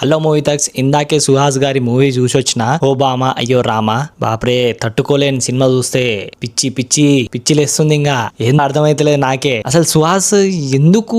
Hello movie talks. ఇందాకే సుహాస్ గారి movie చూసి వచ్చిన ఓ బామా అయ్యో రామా బాప్రే, తట్టుకోలేని సినిమా చూస్తే పిచ్చి పిచ్చి పిచ్చిలేస్తుంది. ఇంకా ఏం అర్థమైతలేదు నాకే. అసలు సుహాస్ ఎందుకు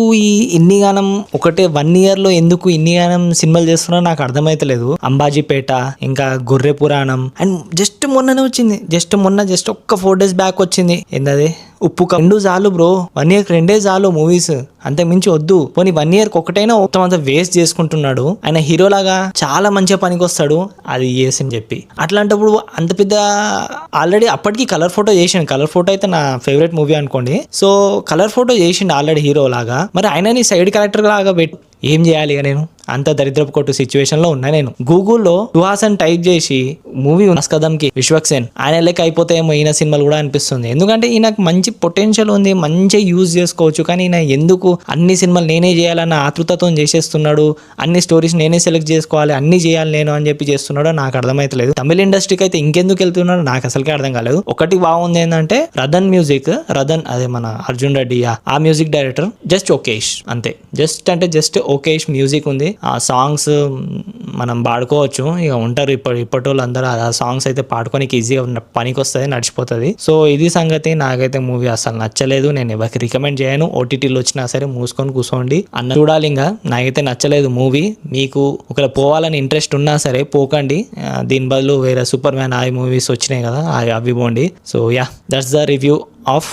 ఇన్ని గానం ఒకటే 1 year లో ఎందుకు ఇన్ని గానం సినిమాలు చేస్తున్నారో నాకు అర్థమైతలేదు. అంబాజీపేట, ఇంకా గొర్రె పురాణం, అండ్ జస్ట్ మొన్ననే వచ్చింది, జస్ట్ ఒక్క 4 days బ్యాక్ వచ్చింది. ఏందది ఉప్పు 2 చాలు బ్రో. 1 year 2 చాలు మూవీస్, అంతే మించి వద్దు. పోనీ 1 year ఒకటైనా మొత్తం అంతా వేస్ట్ చేసుకుంటున్నాడు. ఆయన హీరోలాగా చాలా మంచిగా పనికి వస్తాడు అది అని చెప్పి. అట్లాంటప్పుడు అంత పెద్ద ఆల్రెడీ అప్పటికి కలర్ ఫోటో చేసిండు. కలర్ ఫోటో అయితే నా ఫేవరెట్ మూవీ అనుకోండి. సో కలర్ ఫోటో చేసిండు ఆల్రెడీ హీరో లాగా. మరి ఆయనని సైడ్ క్యారెక్టర్ లాగా పెట్టి ఏం చేయాలి ఇక? నేను అంత దరిద్రపు కొట్టు సిచ్యువేషన్ లో ఉన్నా. నేను గూగుల్లో సుహాస్ అని టైప్ చేసి మూవీ కదంకి విశ్వక్సేన్ ఆయన లెక్క అయిపోతాయేమో ఈయన సినిమాలు కూడా అనిపిస్తుంది. ఎందుకంటే ఈయనకు మంచి పొటెన్షియల్ ఉంది, మంచిగా యూజ్ చేసుకోవచ్చు. కానీ ఈయన ఎందుకు అన్ని సినిమాలు నేనే చేయాలన్న ఆతృతతో చేసేస్తున్నాడు, అన్ని స్టోరీస్ నేనే సెలెక్ట్ చేసుకోవాలి, అన్ని చేయాలి నేను అని చెప్పి చేస్తున్నాడో నాకు అర్థమైతలేదు. తమిళ ఇండస్ట్రీకి అయితే ఇంకెందుకు వెళ్తున్నాడో నాకు అసలుకే అర్థం కాలేదు. ఒకటి బాగుంది ఏంటంటే రదన్ మ్యూజిక్, రదన్ అదే మన అర్జున్ రెడ్డి ఆ మ్యూజిక్ డైరెక్టర్ జస్ట్ ఓకేష్, అంతే. జస్ట్ ఓకేష్ మ్యూజిక్ ఉంది. ఆ సాంగ్స్ మనం పాడుకోవచ్చు. ఇక ఉంటారు ఇప్పటి వాళ్ళు అందరూ ఆ సాంగ్స్ అయితే పాడుకోనికి ఈజీగా పనికి వస్తుంది, నడిచిపోతుంది. సో ఇది సంగతి. నాకైతే మూవీ అసలు నచ్చలేదు. నేను ఎవరికి రికమెండ్ చేయను. ఓటీటీలో వచ్చినా సరే మూసుకొని కూర్చోండి అన్న చూడాలి. ఇంకా నాకైతే నచ్చలేదు మూవీ. మీకు ఒకవేళ పోవాలని ఇంట్రెస్ట్ ఉన్నా సరే పోకండి. దీని బదులు వేరే సూపర్ మ్యాన్ ఆ మూవీస్ వచ్చినాయి కదా, అవి పోండి. So yeah, that's the review of